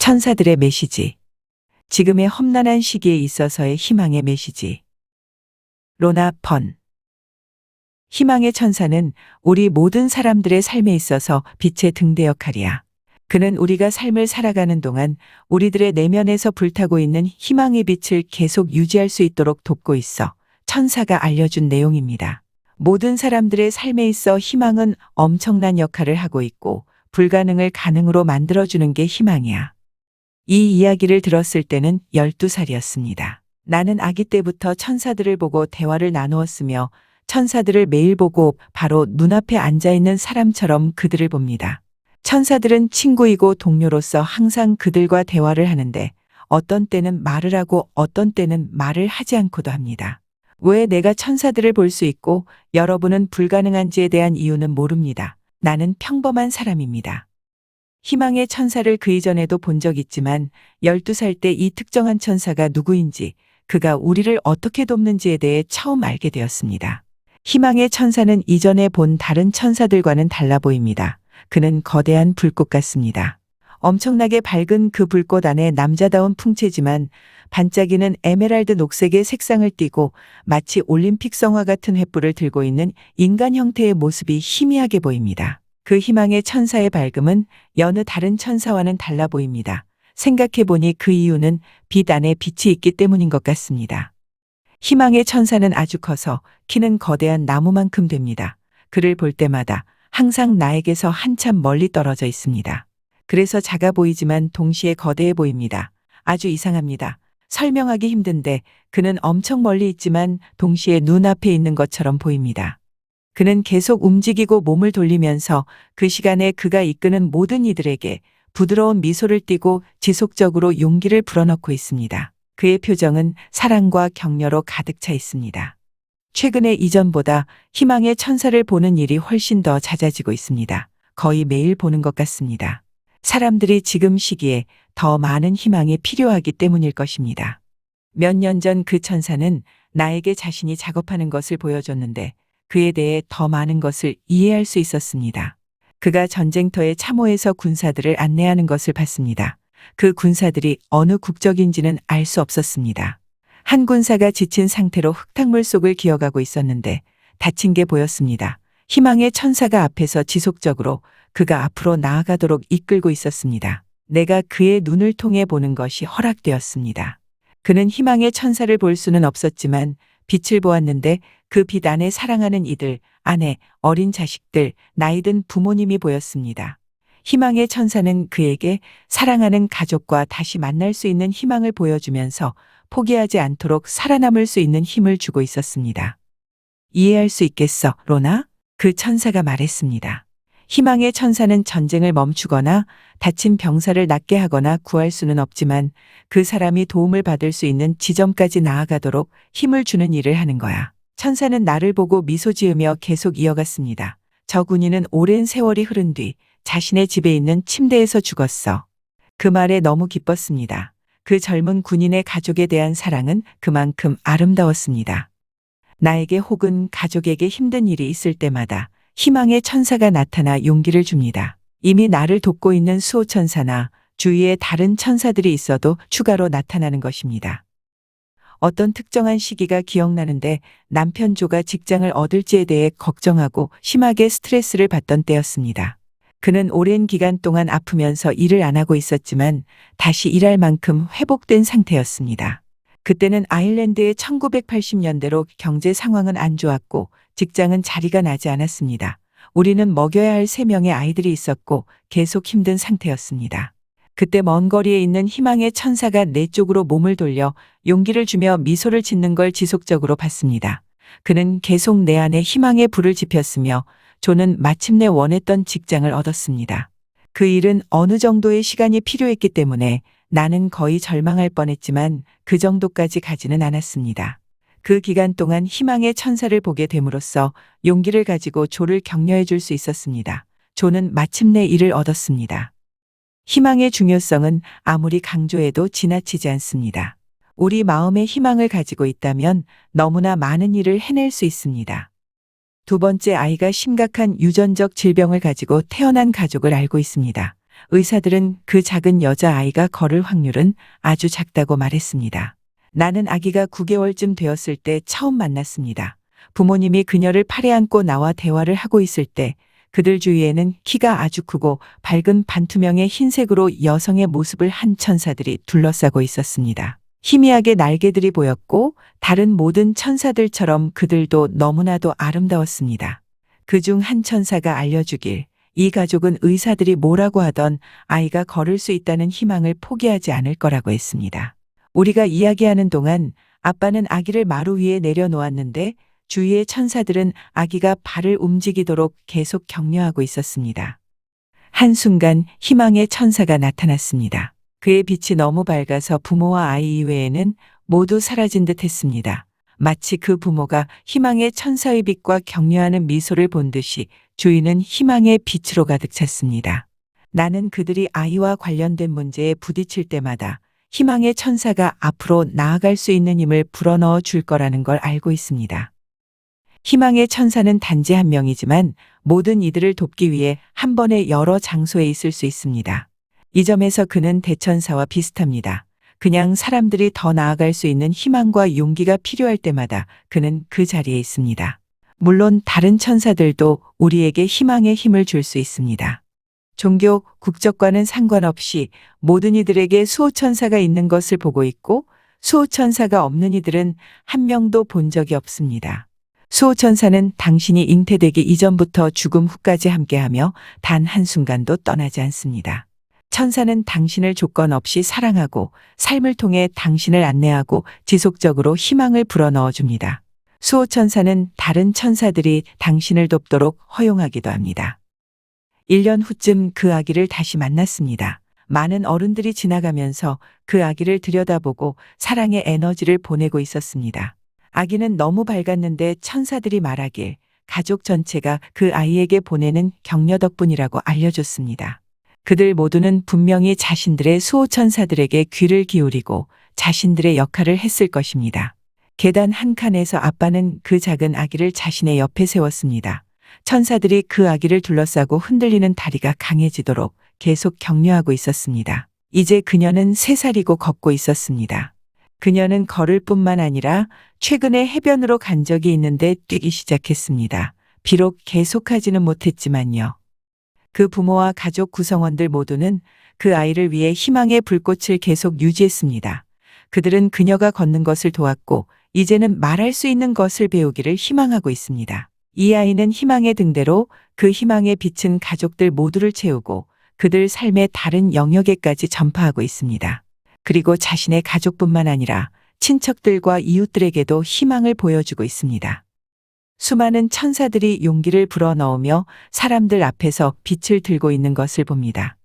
천사들의 메시지. 지금의 험난한 시기에 있어서의 희망의 메시지. 로나 번. 희망의 천사는 우리 모든 사람들의 삶에 있어서 빛의 등대 역할이야. 그는 우리가 삶을 살아가는 동안 우리들의 내면에서 불타고 있는 희망의 빛을 계속 유지할 수 있도록 돕고 있어 천사가 알려준 내용입니다. 모든 사람들의 삶에 있어 희망은 엄청난 역할을 하고 있고 불가능을 가능으로 만들어주는 게 희망이야. 이 이야기를 들었을 때는 12살이었습니다. 나는 아기 때부터 천사들을 보고 대화를 나누었으며 천사들을 매일 보고 바로 눈앞에 앉아있는 사람처럼 그들을 봅니다. 천사들은 친구이고 동료로서 항상 그들과 대화를 하는데 어떤 때는 말을 하고 어떤 때는 말을 하지 않고도 합니다. 왜 내가 천사들을 볼 수 있고 여러분은 불가능한지에 대한 이유는 모릅니다. 나는 평범한 사람입니다. 희망의 천사를 그 이전에도 본 적 있지만 12살 때 이 특정한 천사가 누구인지 그가 우리를 어떻게 돕는지에 대해 처음 알게 되었습니다. 희망의 천사는 이전에 본 다른 천사들과는 달라 보입니다. 그는 거대한 불꽃 같습니다. 엄청나게 밝은 그 불꽃 안에 남자다운 풍채지만 반짝이는 에메랄드 녹색의 색상을 띠고 마치 올림픽 성화 같은 횃불을 들고 있는 인간 형태의 모습이 희미하게 보입니다. 그 희망의 천사의 밝음은 여느 다른 천사와는 달라 보입니다. 생각해보니 그 이유는 빛 안에 빛이 있기 때문인 것 같습니다. 희망의 천사는 아주 커서 키는 거대한 나무만큼 됩니다. 그를 볼 때마다 항상 나에게서 한참 멀리 떨어져 있습니다. 그래서 작아 보이지만 동시에 거대해 보입니다. 아주 이상합니다. 설명하기 힘든데 그는 엄청 멀리 있지만 동시에 눈앞에 있는 것처럼 보입니다. 그는 계속 움직이고 몸을 돌리면서 그 시간에 그가 이끄는 모든 이들에게 부드러운 미소를 띠고 지속적으로 용기를 불어넣고 있습니다. 그의 표정은 사랑과 격려로 가득 차 있습니다. 최근에 이전보다 희망의 천사를 보는 일이 훨씬 더 잦아지고 있습니다. 거의 매일 보는 것 같습니다. 사람들이 지금 시기에 더 많은 희망이 필요하기 때문일 것입니다. 몇 년 전 그 천사는 나에게 자신이 작업하는 것을 보여줬는데 그에 대해 더 많은 것을 이해할 수 있었습니다. 그가 전쟁터에 참호해서 군사들을 안내하는 것을 봤습니다. 그 군사들이 어느 국적인지는 알 수 없었습니다. 한 군사가 지친 상태로 흙탕물 속을 기어가고 있었는데 다친 게 보였습니다. 희망의 천사가 앞에서 지속적으로 그가 앞으로 나아가도록 이끌고 있었습니다. 내가 그의 눈을 통해 보는 것이 허락되었습니다. 그는 희망의 천사를 볼 수는 없었지만 빛을 보았는데 그 빛 안에 사랑하는 이들, 아내, 어린 자식들, 나이든 부모님이 보였습니다. 희망의 천사는 그에게 사랑하는 가족과 다시 만날 수 있는 희망을 보여주면서 포기하지 않도록 살아남을 수 있는 힘을 주고 있었습니다. 이해할 수 있겠어, 로나? 그 천사가 말했습니다. 희망의 천사는 전쟁을 멈추거나 다친 병사를 낫게 하거나 구할 수는 없지만 그 사람이 도움을 받을 수 있는 지점까지 나아가도록 힘을 주는 일을 하는 거야. 천사는 나를 보고 미소 지으며 계속 이어갔습니다. 저 군인은 오랜 세월이 흐른 뒤 자신의 집에 있는 침대에서 죽었어. 그 말에 너무 기뻤습니다. 그 젊은 군인의 가족에 대한 사랑은 그만큼 아름다웠습니다. 나에게 혹은 가족에게 힘든 일이 있을 때마다 희망의 천사가 나타나 용기를 줍니다. 이미 나를 돕고 있는 수호천사나 주위에 다른 천사들이 있어도 추가로 나타나는 것입니다. 어떤 특정한 시기가 기억나는데 남편 조가 직장을 얻을지에 대해 걱정하고 심하게 스트레스를 받던 때였습니다. 그는 오랜 기간 동안 아프면서 일을 안 하고 있었지만 다시 일할 만큼 회복된 상태였습니다. 그때는 아일랜드의 1980년대로 경제 상황은 안 좋았고 직장은 자리가 나지 않았습니다. 우리는 먹여야 할 3명의 아이들이 있었고 계속 힘든 상태였습니다. 그때 먼 거리에 있는 희망의 천사가 내 쪽으로 몸을 돌려 용기를 주며 미소를 짓는 걸 지속적으로 봤습니다. 그는 계속 내 안에 희망의 불을 지폈으며 조는 마침내 원했던 직장을 얻었습니다. 그 일은 어느 정도의 시간이 필요했기 때문에 나는 거의 절망할 뻔했지만 그 정도까지 가지는 않았습니다. 그 기간 동안 희망의 천사를 보게 됨으로써 용기를 가지고 조를 격려해 줄 수 있었습니다. 조는 마침내 일을 얻었습니다. 희망의 중요성은 아무리 강조해도 지나치지 않습니다. 우리 마음에 희망을 가지고 있다면 너무나 많은 일을 해낼 수 있습니다. 두 번째, 아이가 심각한 유전적 질병을 가지고 태어난 가족을 알고 있습니다. 의사들은 그 작은 여자아이가 걸을 확률은 아주 작다고 말했습니다. 나는 아기가 9개월쯤 되었을 때 처음 만났습니다. 부모님이 그녀를 팔에 안고 나와 대화를 하고 있을 때 그들 주위에는 키가 아주 크고 밝은 반투명의 흰색으로 여성의 모습을 한 천사들이 둘러싸고 있었습니다. 희미하게 날개들이 보였고 다른 모든 천사들처럼 그들도 너무나도 아름다웠습니다. 그중 한 천사가 알려주길 이 가족은 의사들이 뭐라고 하던 아이가 걸을 수 있다는 희망을 포기하지 않을 거라고 했습니다. 우리가 이야기하는 동안 아빠는 아기를 마루 위에 내려놓았는데 주위의 천사들은 아기가 발을 움직이도록 계속 격려하고 있었습니다. 한순간 희망의 천사가 나타났습니다. 그의 빛이 너무 밝아서 부모와 아이 이외에는 모두 사라진 듯 했습니다. 마치 그 부모가 희망의 천사의 빛과 격려하는 미소를 본 듯이 주위는 희망의 빛으로 가득 찼습니다. 나는 그들이 아이와 관련된 문제에 부딪힐 때마다 희망의 천사가 앞으로 나아갈 수 있는 힘을 불어넣어 줄 거라는 걸 알고 있습니다. 희망의 천사는 단지 한 명이지만 모든 이들을 돕기 위해 한 번에 여러 장소에 있을 수 있습니다. 이 점에서 그는 대천사와 비슷합니다. 그냥 사람들이 더 나아갈 수 있는 희망과 용기가 필요할 때마다 그는 그 자리에 있습니다. 물론 다른 천사들도 우리에게 희망의 힘을 줄 수 있습니다. 종교, 국적과는 상관없이 모든 이들에게 수호천사가 있는 것을 보고 있고 수호천사가 없는 이들은 한 명도 본 적이 없습니다. 수호천사는 당신이 잉태되기 이전부터 죽음 후까지 함께하며 단 한순간도 떠나지 않습니다. 천사는 당신을 조건 없이 사랑하고 삶을 통해 당신을 안내하고 지속적으로 희망을 불어넣어 줍니다. 수호천사는 다른 천사들이 당신을 돕도록 허용하기도 합니다. 1년 후쯤 그 아기를 다시 만났습니다. 많은 어른들이 지나가면서 그 아기를 들여다보고 사랑의 에너지를 보내고 있었습니다. 아기는 너무 밝았는데 천사들이 말하길 가족 전체가 그 아이에게 보내는 격려 덕분이라고 알려줬습니다. 그들 모두는 분명히 자신들의 수호천사들에게 귀를 기울이고 자신들의 역할을 했을 것입니다. 계단 한 칸에서 아빠는 그 작은 아기를 자신의 옆에 세웠습니다. 천사들이 그 아기를 둘러싸고 흔들리는 다리가 강해지도록 계속 격려하고 있었습니다. 이제 그녀는 3살이고 걷고 있었습니다. 그녀는 걸을 뿐만 아니라 최근에 해변으로 간 적이 있는데 뛰기 시작했습니다. 비록 계속하지는 못했지만요. 그 부모와 가족 구성원들 모두는 그 아이를 위해 희망의 불꽃을 계속 유지했습니다. 그들은 그녀가 걷는 것을 도왔고 이제는 말할 수 있는 것을 배우기를 희망하고 있습니다. 이 아이는 희망의 등대로 그 희망의 빛은 가족들 모두를 채우고 그들 삶의 다른 영역에까지 전파하고 있습니다. 그리고 자신의 가족뿐만 아니라 친척들과 이웃들에게도 희망을 보여주고 있습니다. 수많은 천사들이 용기를 불어넣으며 사람들 앞에서 빛을 들고 있는 것을 봅니다.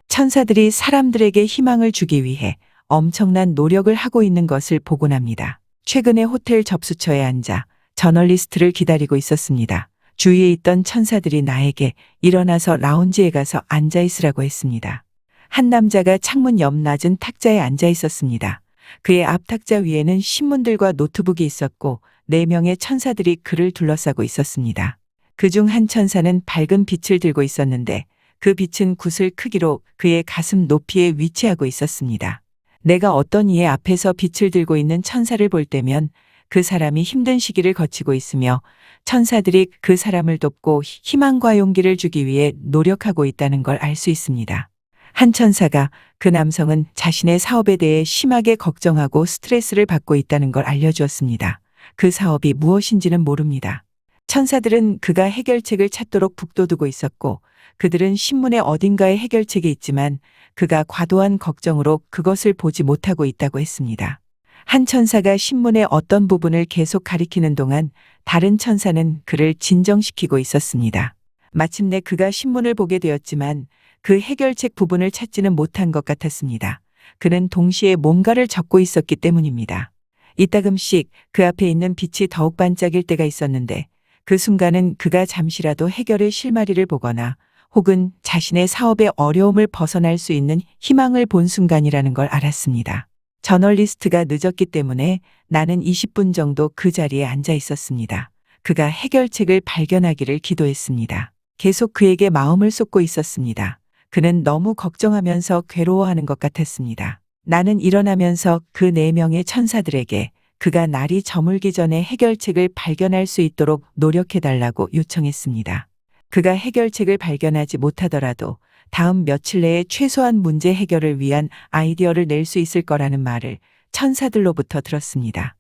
천사들이 사람들에게 희망을 주기 위해 엄청난 노력을 하고 있는 것을 보곤 합니다. 최근에 호텔 접수처에 앉아 저널리스트를 기다리고 있었습니다. 주위에 있던 천사들이 나에게 일어나서 라운지에 가서 앉아 있으라고 했습니다. 한 남자가 창문 옆 낮은 탁자에 앉아 있었습니다. 그의 앞 탁자 위에는 신문들과 노트북이 있었고 4명의 천사들이 그를 둘러싸고 있었습니다. 그중 한 천사는 밝은 빛을 들고 있었는데 그 빛은 구슬 크기로 그의 가슴 높이에 위치하고 있었습니다. 내가 어떤 이의 앞에서 빛을 들고 있는 천사를 볼 때면 그 사람이 힘든 시기를 거치고 있으며 천사들이 그 사람을 돕고 희망과 용기를 주기 위해 노력하고 있다는 걸 알 수 있습니다. 한 천사가 그 남성은 자신의 사업에 대해 심하게 걱정하고 스트레스를 받고 있다는 걸 알려주었습니다. 그 사업이 무엇인지는 모릅니다. 천사들은 그가 해결책을 찾도록 북돋우고 있었고 그들은 신문의 어딘가에 해결책이 있지만 그가 과도한 걱정으로 그것을 보지 못하고 있다고 했습니다. 한 천사가 신문의 어떤 부분을 계속 가리키는 동안 다른 천사는 그를 진정시키고 있었습니다. 마침내 그가 신문을 보게 되었지만 그 해결책 부분을 찾지는 못한 것 같았습니다. 그는 동시에 뭔가를 적고 있었기 때문입니다. 이따금씩 그 앞에 있는 빛이 더욱 반짝일 때가 있었는데 그 순간은 그가 잠시라도 해결의 실마리를 보거나 혹은 자신의 사업의 어려움을 벗어날 수 있는 희망을 본 순간이라는 걸 알았습니다. 저널리스트가 늦었기 때문에 나는 20분 정도 그 자리에 앉아 있었습니다. 그가 해결책을 발견하기를 기도했습니다. 계속 그에게 마음을 쏟고 있었습니다. 그는 너무 걱정하면서 괴로워하는 것 같았습니다. 나는 일어나면서 그 4명의 천사들에게 그가 날이 저물기 전에 해결책을 발견할 수 있도록 노력해달라고 요청했습니다. 그가 해결책을 발견하지 못하더라도 다음 며칠 내에 최소한 문제 해결을 위한 아이디어를 낼 수 있을 거라는 말을 천사들로부터 들었습니다.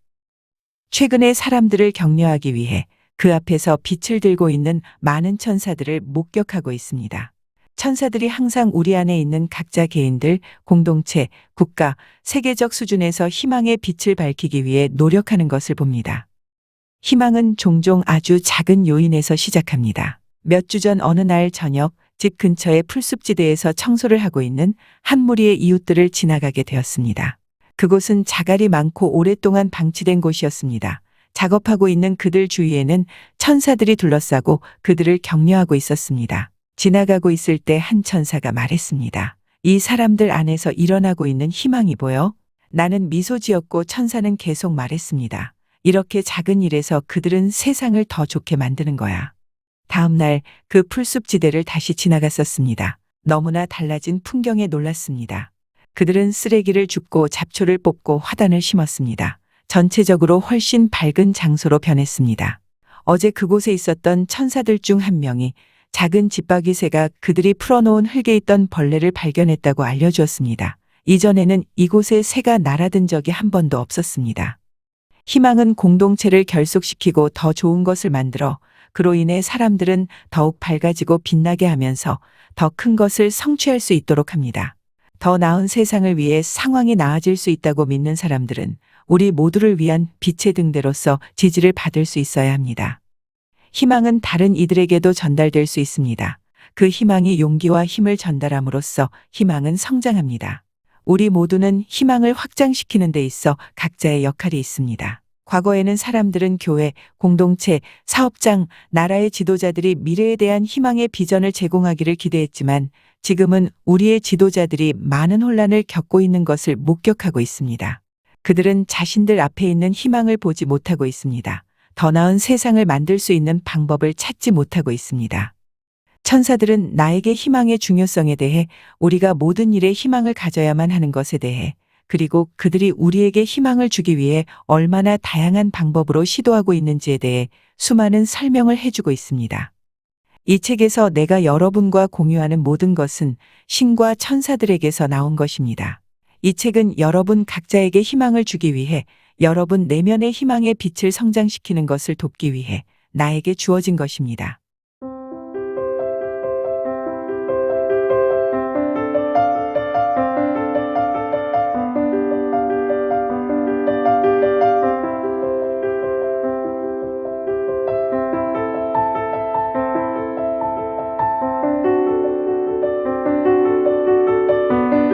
최근에 사람들을 격려하기 위해 그 앞에서 빛을 들고 있는 많은 천사들을 목격하고 있습니다. 천사들이 항상 우리 안에 있는 각자 개인들, 공동체, 국가, 세계적 수준에서 희망의 빛을 밝히기 위해 노력하는 것을 봅니다. 희망은 종종 아주 작은 요인에서 시작합니다. 몇 주 전 어느 날 저녁 집 근처의 풀숲지대에서 청소를 하고 있는 한 무리의 이웃들을 지나가게 되었습니다. 그곳은 자갈이 많고 오랫동안 방치된 곳이었습니다. 작업하고 있는 그들 주위에는 천사들이 둘러싸고 그들을 격려하고 있었습니다. 지나가고 있을 때 한 천사가 말했습니다. 이 사람들 안에서 일어나고 있는 희망이 보여? 나는 미소 지었고 천사는 계속 말했습니다. 이렇게 작은 일에서 그들은 세상을 더 좋게 만드는 거야. 다음 날 그 풀숲지대를 다시 지나갔었습니다. 너무나 달라진 풍경에 놀랐습니다. 그들은 쓰레기를 줍고 잡초를 뽑고 화단을 심었습니다. 전체적으로 훨씬 밝은 장소로 변했습니다. 어제 그곳에 있었던 천사들 중 한 명이 작은 집박이 새가 그들이 풀어놓은 흙에 있던 벌레를 발견했다고 알려주었습니다. 이전에는 이곳에 새가 날아든 적이 한 번도 없었습니다. 희망은 공동체를 결속시키고 더 좋은 것을 만들어 그로 인해 사람들은 더욱 밝아지고 빛나게 하면서 더 큰 것을 성취할 수 있도록 합니다. 더 나은 세상을 위해 상황이 나아질 수 있다고 믿는 사람들은 우리 모두를 위한 빛의 등대로서 지지를 받을 수 있어야 합니다. 희망은 다른 이들에게도 전달될 수 있습니다. 그 희망이 용기와 힘을 전달함으로써 희망은 성장합니다. 우리 모두는 희망을 확장시키는 데 있어 각자의 역할이 있습니다. 과거에는 사람들은 교회, 공동체, 사업장, 나라의 지도자들이 미래에 대한 희망의 비전을 제공하기를 기대했지만 지금은 우리의 지도자들이 많은 혼란을 겪고 있는 것을 목격하고 있습니다. 그들은 자신들 앞에 있는 희망을 보지 못하고 있습니다. 더 나은 세상을 만들 수 있는 방법을 찾지 못하고 있습니다. 천사들은 나에게 희망의 중요성에 대해, 우리가 모든 일에 희망을 가져야만 하는 것에 대해, 그리고 그들이 우리에게 희망을 주기 위해 얼마나 다양한 방법으로 시도하고 있는지에 대해 수많은 설명을 해주고 있습니다. 이 책에서 내가 여러분과 공유하는 모든 것은 신과 천사들에게서 나온 것입니다. 이 책은 여러분 각자에게 희망을 주기 위해, 여러분 내면의 희망의 빛을 성장시키는 것을 돕기 위해 나에게 주어진 것입니다.